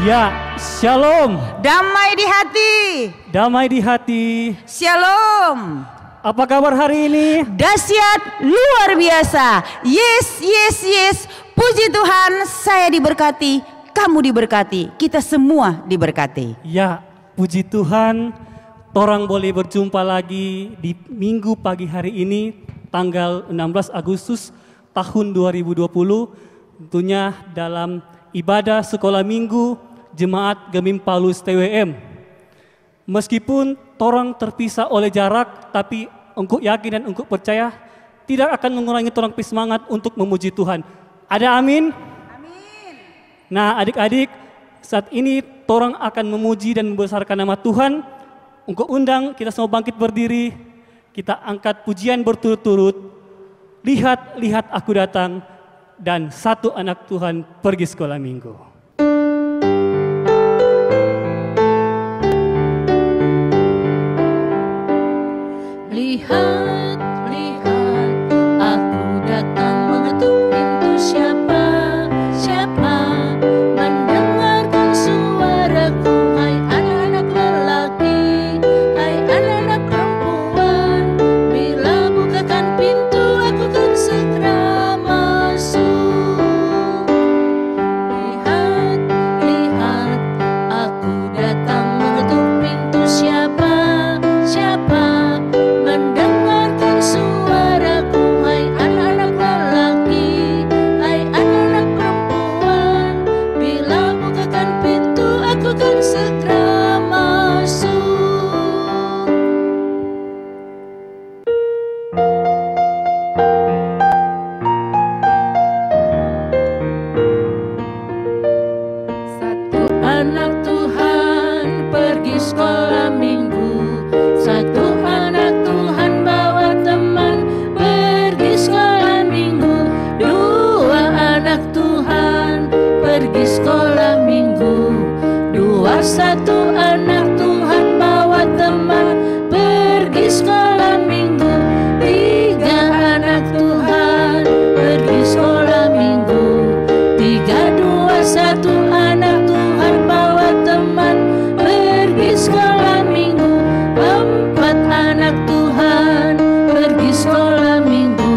Ya, shalom. Damai di hati. Damai di hati. Shalom. Apa kabar hari ini? Dahsyat, luar biasa. Yes, yes, yes. Puji Tuhan, saya diberkati, kamu diberkati, kita semua diberkati. Ya, puji Tuhan, torang boleh berjumpa lagi di minggu pagi hari ini, tanggal 16 Agustus tahun 2020, tentunya dalam ibadah sekolah minggu Jemaat Gemim Paulus TWM. Meskipun torang terpisah oleh jarak, tapi engkau yakin dan engkau percaya tidak akan mengurangi torang semangat untuk memuji Tuhan. Ada amin? Amin. Nah adik-adik, saat ini torang akan memuji dan membesarkan nama Tuhan. Engkau undang kita semua bangkit berdiri, kita angkat pujian berturut-turut. Lihat, lihat aku datang, dan satu anak Tuhan pergi sekolah minggu. Lihat, lihat, aku datang mengetuk pintu. Siapa, siapa mendengarkan suaraku? Hai anak-anak lelaki, hai anak-anak perempuan, bila bukakan pintu aku akan segera masuk. Lihat, lihat, aku datang mengetuk pintu. Siapa, siapa mendengarkan suaraku? Hai anak-anak lelaki, hai anak-anak perempuan, bila bukakan pintu aku akan segera masuk. Satu anak Tuhan pergi sekolah minggu. Satu anak Tuhan bawa teman pergi sekolah minggu. Dua anak Tuhan pergi sekolah minggu. Dua, satu anak Tuhan bawa teman pergi sekolah minggu. Tiga anak Tuhan pergi sekolah minggu. Tiga, dua, satu anak Tuhan bawa teman pergi sekolah minggu. Empat anak Tuhan pergi sekolah minggu.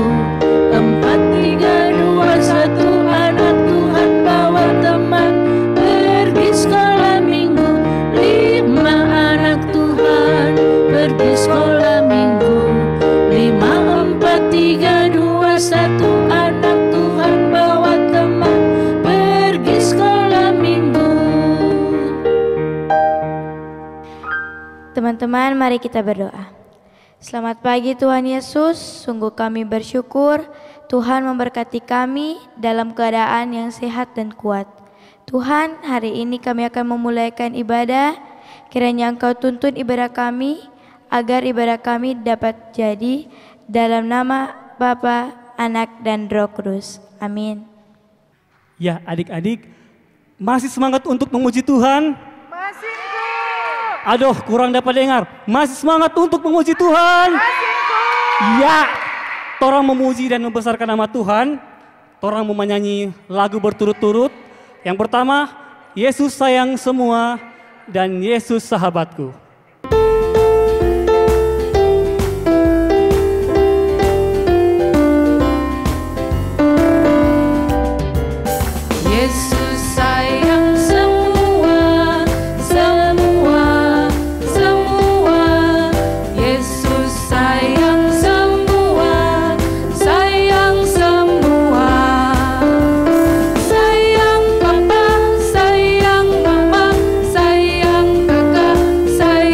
Empat, tiga, dua, satu anak Tuhan bawa teman pergi sekolah minggu. Lima anak Tuhan pergi sekolah minggu. Lima, empat, tiga, dua, satu anak Tuhan bawa teman pergi sekolah minggu. Teman-teman, mari kita berdoa. Selamat pagi Tuhan Yesus, sungguh kami bersyukur Tuhan memberkati kami dalam keadaan yang sehat dan kuat. Tuhan, hari ini kami akan memulaikan ibadah, kiranya Engkau tuntun ibadah kami, agar ibadah kami dapat jadi dalam nama Bapa, Anak, dan Roh Kudus. Amin. Ya adik-adik, masih semangat untuk memuji Tuhan? Masih. Aduh, kurang dapat dengar. Masih semangat untuk memuji Tuhan? Ya, torang memuji dan membesarkan nama Tuhan. Torang mau menyanyi lagu berturut-turut. Yang pertama, Yesus sayang semua dan Yesus sahabatku. Yesus sayang semua, semua, semua. Yesus sayang semua, sayang semua. Sayang Papa, sayang Mama, sayang Kakak, sayang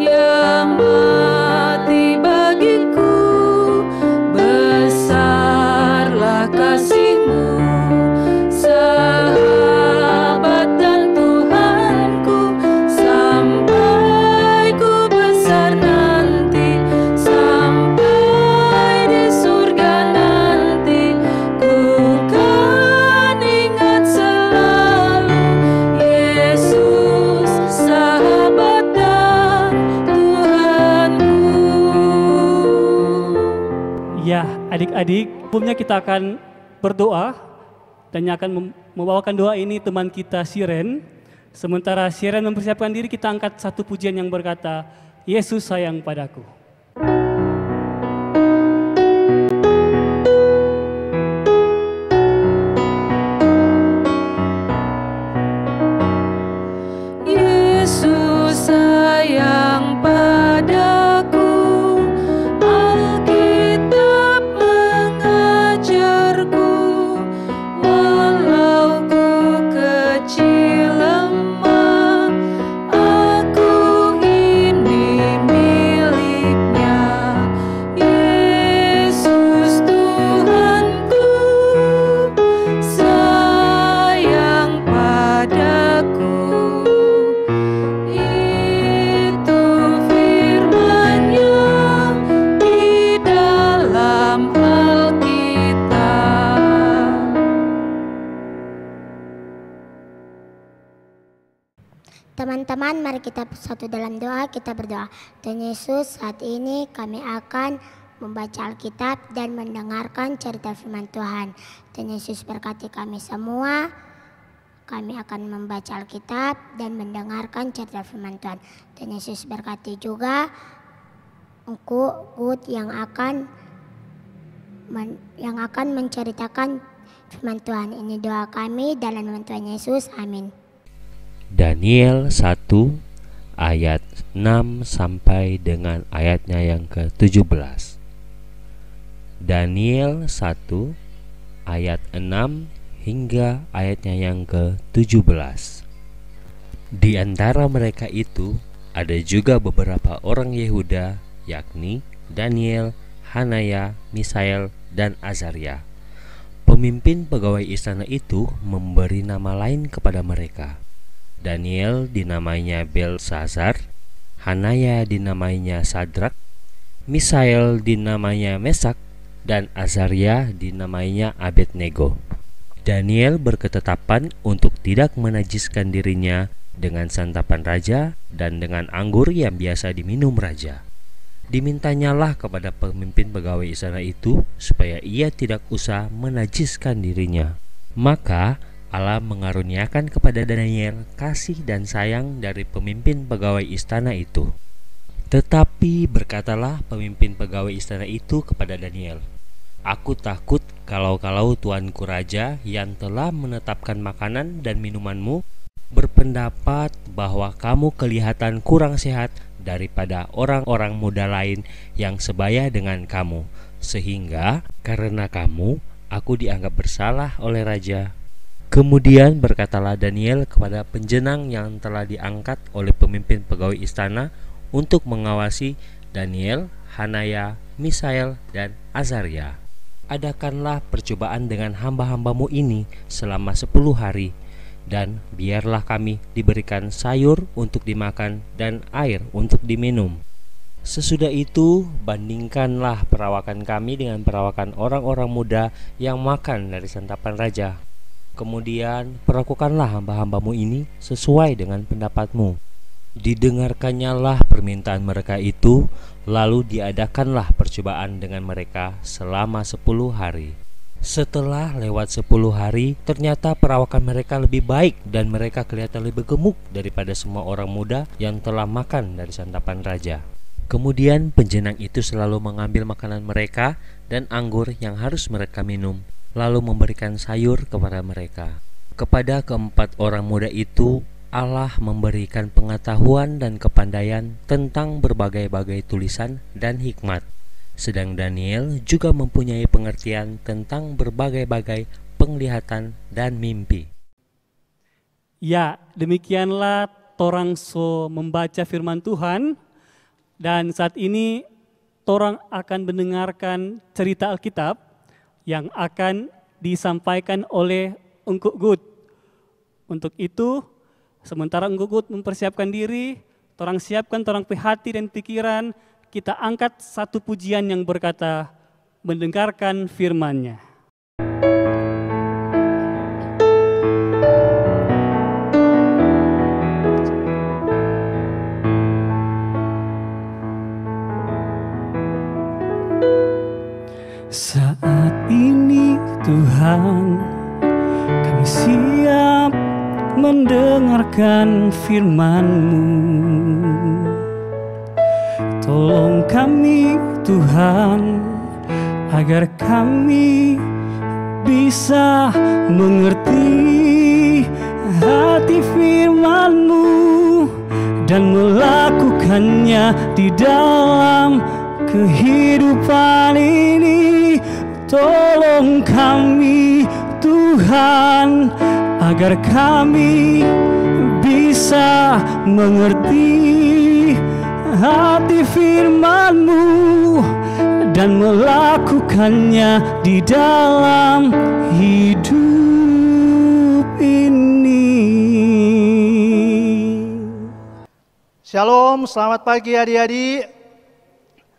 Dia mati bagiku, besarlah kasih-Mu, sahabat dan Tuhanku, sampai ku besar nanti, sampai di surga nanti, ku kan ingat selalu Yesus, sahabat dan Tuhanku. Ya, adik-adik, sebelumnya kita akan berdoa dan yang akan membawakan doa ini teman kita Siren. Sementara Siren mempersiapkan diri, kita angkat satu pujian yang berkata, Yesus sayang padaku. Yesus sayang padaku, Alkitab mengajarku, walau ku kecil lemah, aku ini miliknya. Yesus Tuhanku, sayang padaku. Itu firman-Nya di dalam Alkitab. Teman-teman, mari kita bersatu dalam doa, kita berdoa. Tuhan Yesus, saat ini kami akan membaca Alkitab dan mendengarkan cerita firman Tuhan. Tuhan Yesus berkati kami semua. Kami akan membaca Alkitab dan mendengarkan cerita firman Tuhan. Tuhan Yesus berkati juga Engkau Good yang akan menceritakan firman Tuhan. Ini doa kami dalam nama Tuhan Yesus. Amin. Daniel 1 ayat 6 sampai dengan ayatnya yang ke-17. Daniel 1 ayat 6 hingga ayatnya yang ke-17. Di antara mereka itu ada juga beberapa orang Yehuda, yakni Daniel, Hanaya, Misael, dan Azaria. Pemimpin pegawai istana itu memberi nama lain kepada mereka. Daniel dinamainya Belsazar, Hanaya dinamainya Sadrak, Misael dinamainya Mesak, dan Azaria dinamainya Abednego. Daniel berketetapan untuk tidak menajiskan dirinya dengan santapan raja dan dengan anggur yang biasa diminum raja. Dimintanyalah kepada pemimpin pegawai istana itu supaya ia tidak usah menajiskan dirinya. Maka Allah mengaruniakan kepada Daniel kasih dan sayang dari pemimpin pegawai istana itu. Tetapi berkatalah pemimpin pegawai istana itu kepada Daniel, "Aku takut kalau tuanku raja yang telah menetapkan makanan dan minumanmu berpendapat bahwa kamu kelihatan kurang sehat daripada orang-orang muda lain yang sebaya dengan kamu, sehingga karena kamu aku dianggap bersalah oleh raja." Kemudian berkatalah Daniel kepada penjenang yang telah diangkat oleh pemimpin pegawai istana untuk mengawasi Daniel, Hanaya, Misael, dan Azaria, "Adakanlah percobaan dengan hamba-hambamu ini selama 10 hari, dan biarlah kami diberikan sayur untuk dimakan dan air untuk diminum. Sesudah itu bandingkanlah perawakan kami dengan perawakan orang-orang muda yang makan dari santapan raja. Kemudian perlakukanlah hamba-hambamu ini sesuai dengan pendapatmu." Didengarkannyalah permintaan mereka itu, lalu diadakanlah percobaan dengan mereka selama 10 hari. Setelah lewat 10 hari, ternyata perawakan mereka lebih baik dan mereka kelihatan lebih gemuk daripada semua orang muda yang telah makan dari santapan raja. Kemudian penjenang itu selalu mengambil makanan mereka dan anggur yang harus mereka minum, lalu memberikan sayur kepada mereka. Kepada keempat orang muda itu Allah memberikan pengetahuan dan kepandaian tentang berbagai-bagai tulisan dan hikmat. Sedang Daniel juga mempunyai pengertian tentang berbagai-bagai penglihatan dan mimpi. Ya, demikianlah torang so membaca firman Tuhan, dan saat ini torang akan mendengarkan cerita Alkitab yang akan disampaikan oleh Engkuk Gut. Untuk itu, sementara Engkuk Gut mempersiapkan diri, torang siapkan torang pe hati dan pikiran, kita angkat satu pujian yang berkata, mendengarkan firman-Nya. Saat ini Tuhan, kami siap mendengarkan firman-Mu. Tolong kami Tuhan, agar kami bisa mengerti hati firman-Mu dan melakukannya di dalam kehidupan ini. Tolong kami Tuhan, agar kami bisa mengerti hati firman-Mu dan melakukannya di dalam hidup ini. Shalom, selamat pagi adik-adik.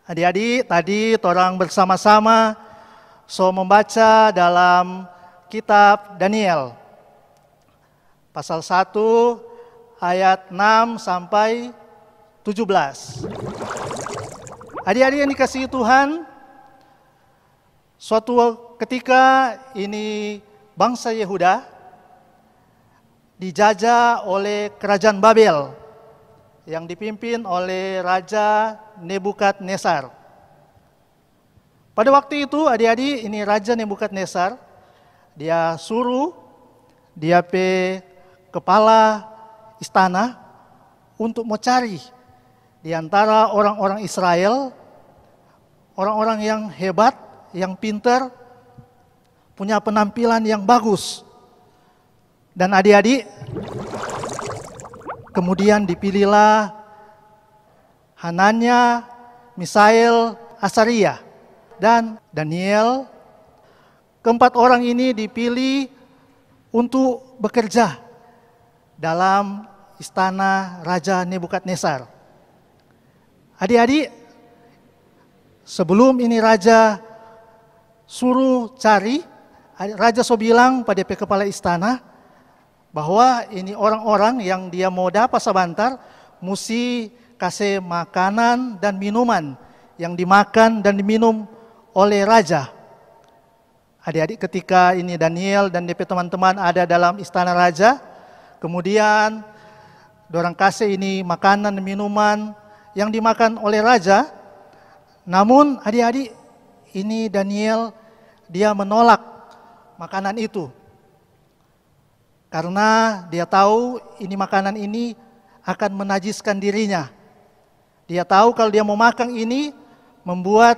Adik-adik, tadi torang bersama-sama membaca dalam kitab Daniel. Pasal 1 ayat 6 sampai 17. Adik-adik yang dikasihi Tuhan, suatu ketika ini bangsa Yehuda dijajah oleh kerajaan Babel yang dipimpin oleh Raja Nebukadnezar. Pada waktu itu adik-adik, ini Raja Nebukadnezar, dia suruh dia pe kepala istana untuk mencari di antara orang-orang Israel, orang-orang yang hebat, yang pintar, punya penampilan yang bagus. Dan adik-adik, kemudian dipilihlah Hananya, Misael, Asaria, dan Daniel. Keempat orang ini dipilih untuk bekerja dalam istana Raja Nebukadnezar. Adik-adik, sebelum ini Raja suruh cari, Raja so bilang pada kepala istana bahwa ini orang-orang yang dia mau dapat sebentar mesti kasih makanan dan minuman yang dimakan dan diminum oleh raja. Adik-adik, ketika ini Daniel dan DP teman-teman ada dalam istana raja, kemudian dorang kasih ini makanan dan minuman yang dimakan oleh raja. Namun adik-adik, ini Daniel dia menolak makanan itu. Karena dia tahu ini makanan ini akan menajiskan dirinya. Dia tahu kalau dia mau makan ini membuat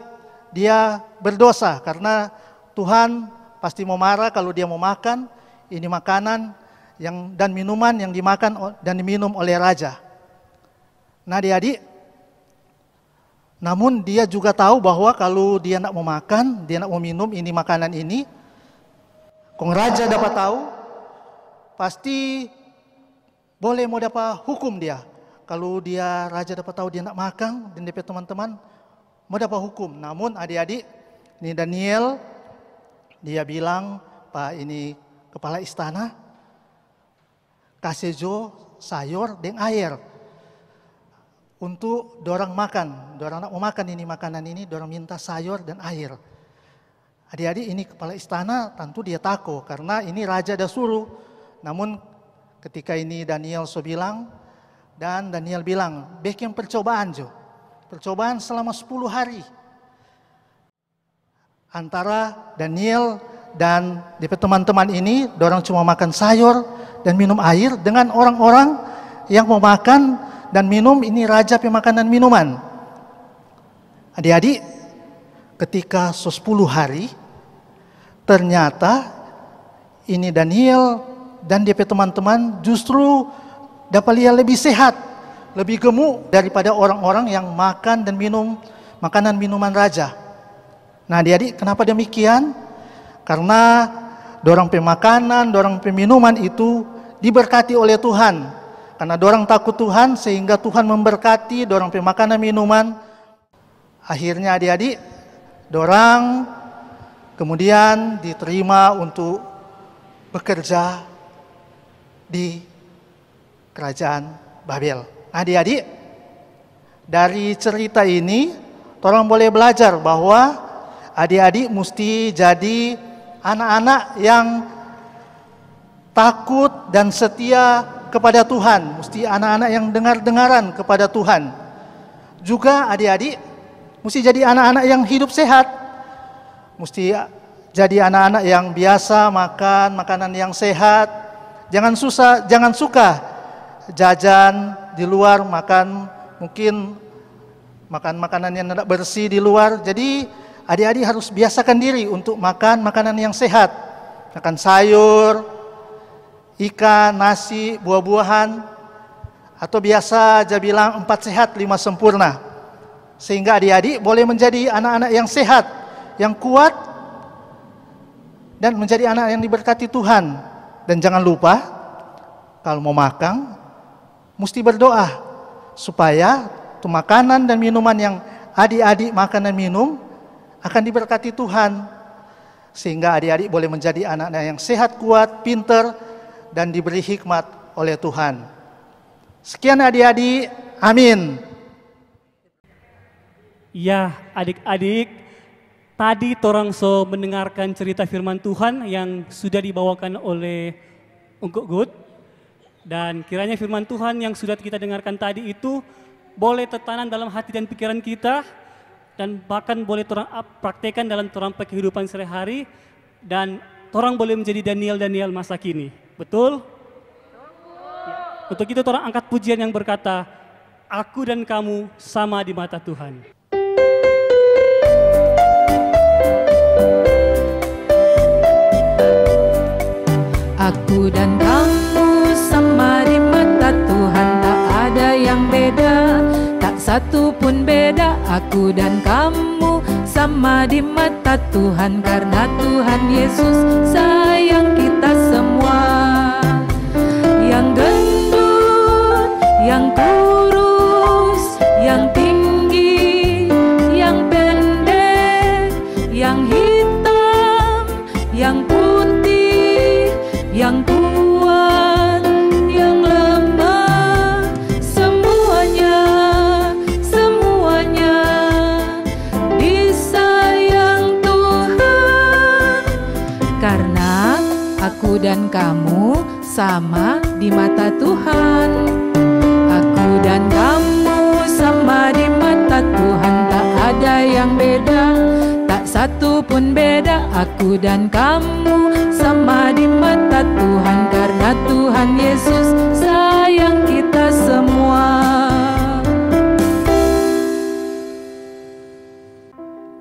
dia berdosa, karena Tuhan pasti mau marah kalau dia mau makan ini makanan yang dan minuman yang dimakan dan diminum oleh raja. Nah adik-adik, namun dia juga tahu bahwa kalau dia nak mau makan, dia nak mau minum ini makanan ini, kong raja dapat tahu, pasti boleh mau dapat hukum dia. Kalau dia raja dapat tahu dia nak makan dan DP teman-teman mau dapat hukum. Namun adik-adik, ini Daniel dia bilang, Pak ini kepala istana, kasih jo sayur dan air untuk dorang makan. Dorang nak mau makan ini makanan ini, dorang minta sayur dan air. Adik-adik, ini kepala istana tentu dia takut karena ini raja dah suruh. Namun ketika ini Daniel so bilang, dan Daniel bilang, bikin percobaan jo. Percobaan selama 10 hari. Antara Daniel dan teman-teman ini, dorang cuma makan sayur dan minum air dengan orang-orang yang mau makan dan minum ini raja pemakanan minuman. Adik-adik, ketika 10 hari, ternyata ini Daniel dan dia teman-teman justru dapat dia lebih sehat, lebih gemuk daripada orang-orang yang makan dan minum makanan minuman raja. Nah adik-adik, kenapa demikian? Karena dorang pemakanan, dorang peminuman itu diberkati oleh Tuhan. Karena dorang takut Tuhan sehingga Tuhan memberkati dorang pemakanan minuman. Akhirnya adik-adik, dorang kemudian diterima untuk bekerja di kerajaan Babel. Adik-adik, dari cerita ini orang boleh belajar bahwa adik-adik mesti jadi anak-anak yang takut dan setia kepada Tuhan. Mesti anak-anak yang dengar-dengaran kepada Tuhan. Juga adik-adik mesti jadi anak-anak yang hidup sehat. Mesti jadi anak-anak yang biasa makan makanan yang sehat. Jangan suka jajan di luar, mungkin makan makanan yang tidak bersih di luar. Jadi adik-adik harus biasakan diri untuk makan makanan yang sehat. Makan sayur, ikan, nasi, buah-buahan. Atau biasa aja bilang 4 sehat 5 sempurna. Sehingga adik-adik boleh menjadi anak-anak yang sehat, yang kuat, dan menjadi anak yang diberkati Tuhan. Dan jangan lupa, kalau mau makan, mesti berdoa supaya tuh makanan dan minuman yang adik-adik makan dan minum akan diberkati Tuhan. Sehingga adik-adik boleh menjadi anak-anak yang sehat, kuat, pinter, dan diberi hikmat oleh Tuhan. Sekian adik-adik, amin. Ya adik-adik, tadi torang so mendengarkan cerita firman Tuhan yang sudah dibawakan oleh Ungkuk Good. Dan kiranya firman Tuhan yang sudah kita dengarkan tadi itu boleh tertanam dalam hati dan pikiran kita. Dan bahkan boleh torang praktekkan dalam torang kehidupan sehari-hari. Dan torang boleh menjadi Daniel masa kini. Betul? Ya. Untuk itu torang angkat pujian yang berkata, aku dan kamu sama di mata Tuhan. Aku dan kamu sama di mata Tuhan, tak ada yang beda, tak satu pun beda. Aku dan kamu sama di mata Tuhan, karena Tuhan Yesus sayang kita semua. Yang gendut, yang kurus, yang tinggi, yang pendek, yang hitam, yang putih, yang kuat, yang lemah, semuanya disayang Tuhan. Karena aku dan kamu sama di mata Tuhan. Aku dan kamu sama di mata Tuhan, tak ada yang beda, tak satu pun beda. Aku dan kamu sama di mata Tuhan, karena Tuhan Yesus sayang kita semua.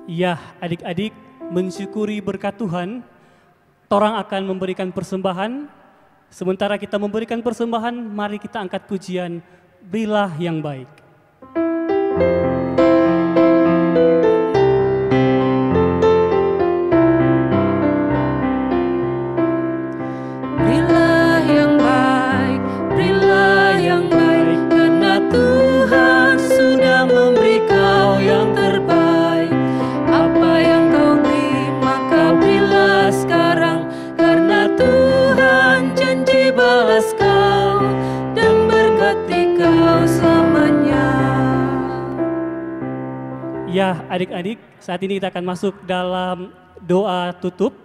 Ya adik-adik, mensyukuri berkat Tuhan, torang akan memberikan persembahan. Sementara kita memberikan persembahan, mari kita angkat pujian, berilah yang baik. Berilah yang baik, berilah yang baik, karena Tuhan sudah memberi kau yang terbaik. Apa yang kau beri, maka berilah sekarang, karena Tuhan janji balas kau dan berkati kau selamanya. Ya adik-adik, saat ini kita akan masuk dalam doa tutup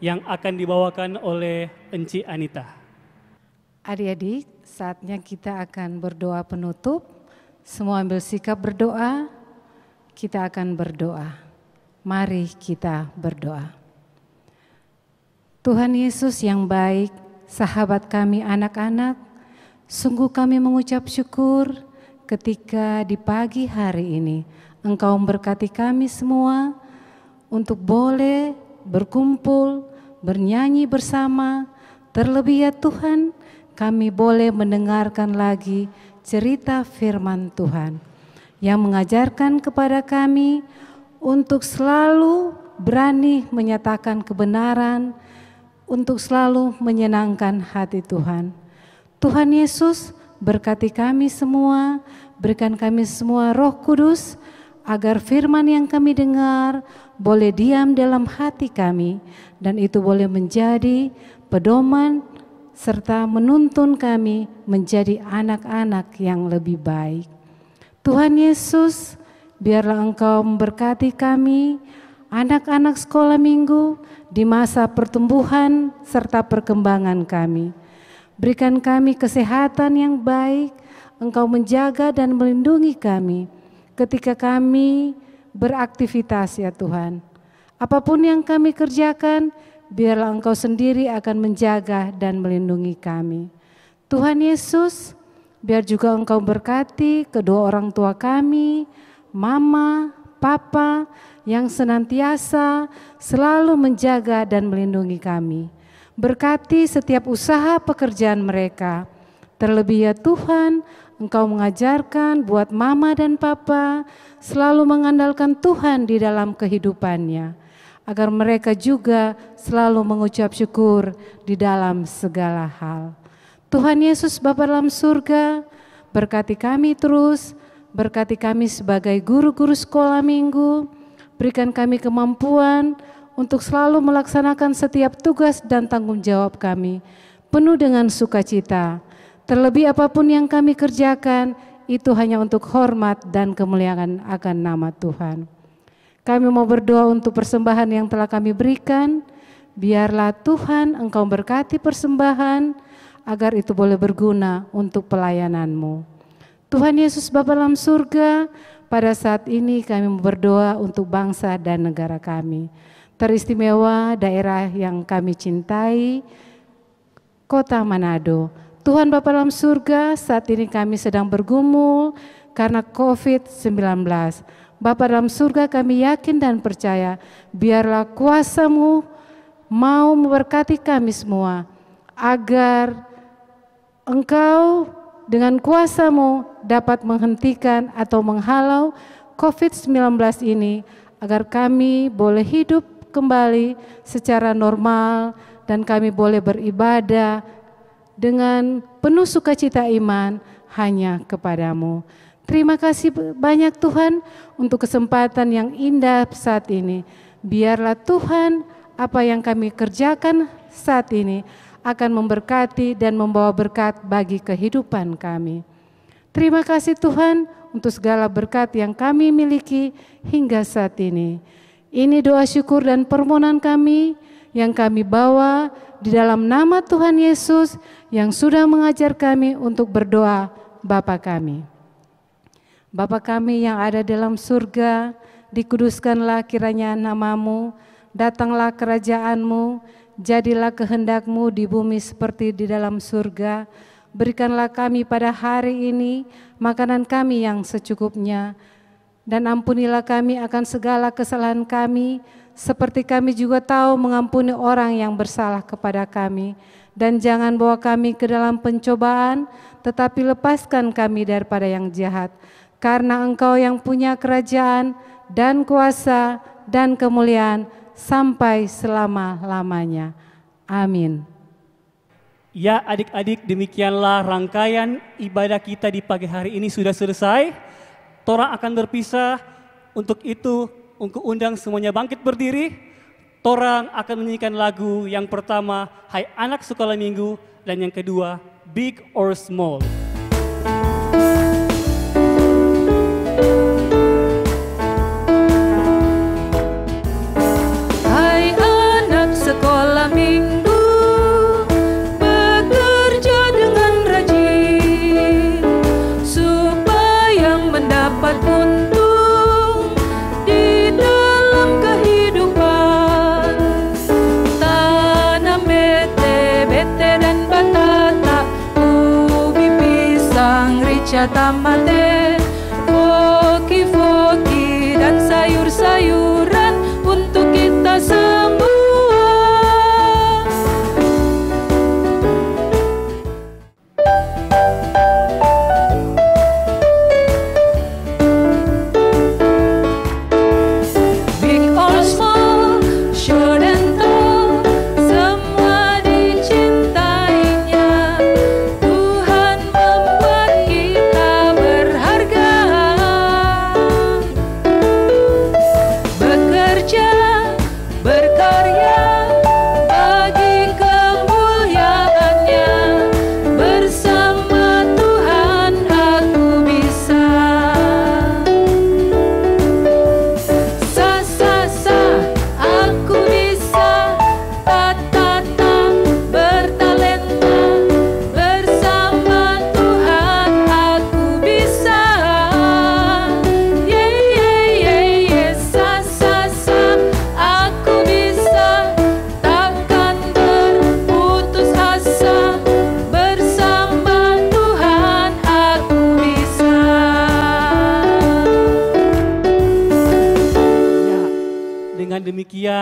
yang akan dibawakan oleh Enci Anita. Adik-adik, saatnya kita akan berdoa penutup. Semua ambil sikap berdoa, kita akan berdoa. Mari kita berdoa. Tuhan Yesus yang baik, sahabat kami anak-anak, sungguh kami mengucap syukur ketika di pagi hari ini Engkau memberkati kami semua untuk boleh berkumpul, bernyanyi bersama. Terlebih ya Tuhan, kami boleh mendengarkan lagi cerita firman Tuhan yang mengajarkan kepada kami untuk selalu berani menyatakan kebenaran, untuk selalu menyenangkan hati Tuhan. Tuhan Yesus, berkati kami semua, berikan kami semua Roh Kudus, agar firman yang kami dengar boleh diam dalam hati kami, dan itu boleh menjadi pedoman serta menuntun kami menjadi anak-anak yang lebih baik. Tuhan Yesus, biarlah Engkau memberkati kami, anak-anak sekolah minggu di masa pertumbuhan serta perkembangan kami. Berikan kami kesehatan yang baik, Engkau menjaga dan melindungi kami ketika kami beraktivitas ya Tuhan. Apapun yang kami kerjakan, biarlah Engkau sendiri akan menjaga dan melindungi kami. Tuhan Yesus, biar juga Engkau berkati kedua orang tua kami, mama, papa, yang senantiasa selalu menjaga dan melindungi kami. Berkati setiap usaha pekerjaan mereka. Terlebih ya Tuhan, Engkau mengajarkan buat mama dan papa selalu mengandalkan Tuhan di dalam kehidupannya, agar mereka juga selalu mengucap syukur di dalam segala hal. Tuhan Yesus Bapa dalam surga, berkati kami terus, berkati kami sebagai guru-guru sekolah minggu, berikan kami kemampuan untuk selalu melaksanakan setiap tugas dan tanggung jawab kami, penuh dengan sukacita. Terlebih apapun yang kami kerjakan, itu hanya untuk hormat dan kemuliaan akan nama Tuhan. Kami mau berdoa untuk persembahan yang telah kami berikan, biarlah Tuhan Engkau berkati persembahan, agar itu boleh berguna untuk pelayanan-Mu. Tuhan Yesus Bapa dalam surga, pada saat ini kami mau berdoa untuk bangsa dan negara kami. Teristimewa daerah yang kami cintai, Kota Manado. Tuhan Bapa dalam surga, saat ini kami sedang bergumul karena COVID-19. Bapa dalam surga, kami yakin dan percaya, biarlah kuasa-Mu mau memberkati kami semua, agar Engkau dengan kuasa-Mu dapat menghentikan atau menghalau COVID-19 ini, agar kami boleh hidup kembali secara normal dan kami boleh beribadah dengan penuh sukacita iman hanya kepadamu. Terima kasih banyak Tuhan untuk kesempatan yang indah saat ini. Biarlah Tuhan apa yang kami kerjakan saat ini akan memberkati dan membawa berkat bagi kehidupan kami. Terima kasih Tuhan untuk segala berkat yang kami miliki hingga saat ini. Ini doa syukur dan permohonan kami yang kami bawa di dalam nama Tuhan Yesus yang sudah mengajar kami untuk berdoa, Bapa kami. Bapa kami yang ada dalam surga, dikuduskanlah kiranya nama-Mu, datanglah kerajaan-Mu, jadilah kehendak-Mu di bumi seperti di dalam surga. Berikanlah kami pada hari ini makanan kami yang secukupnya, dan ampunilah kami akan segala kesalahan kami, seperti kami juga tahu mengampuni orang yang bersalah kepada kami. Dan jangan bawa kami ke dalam pencobaan, tetapi lepaskan kami daripada yang jahat. Karena Engkau yang punya kerajaan dan kuasa dan kemuliaan sampai selama-lamanya. Amin. Ya adik-adik, demikianlah rangkaian ibadah kita di pagi hari ini sudah selesai. Torang akan berpisah, untuk itu untuk undang semuanya bangkit berdiri. Torang akan menyanyikan lagu yang pertama, Hai Anak Sekolah Minggu, dan yang kedua, Big or Small. Hai anak sekolah minggu, bekerja dengan rajin, supaya mendapat untung di dalam kehidupan. Tanam bete-bete dan batata, ubi pisang, rica tamate, foki-foki dan sayur-sayuran untuk kita semua.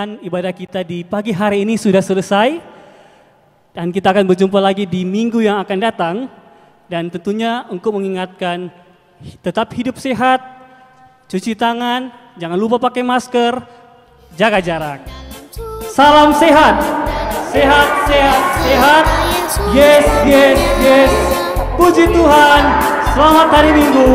Demikian ibadah kita di pagi hari ini sudah selesai. Dan kita akan berjumpa lagi di minggu yang akan datang. Dan tentunya untuk mengingatkan tetap hidup sehat, cuci tangan, jangan lupa pakai masker, jaga jarak. Salam sehat. Sehat, sehat, sehat. Yes, yes, yes. Puji Tuhan. Selamat hari Minggu.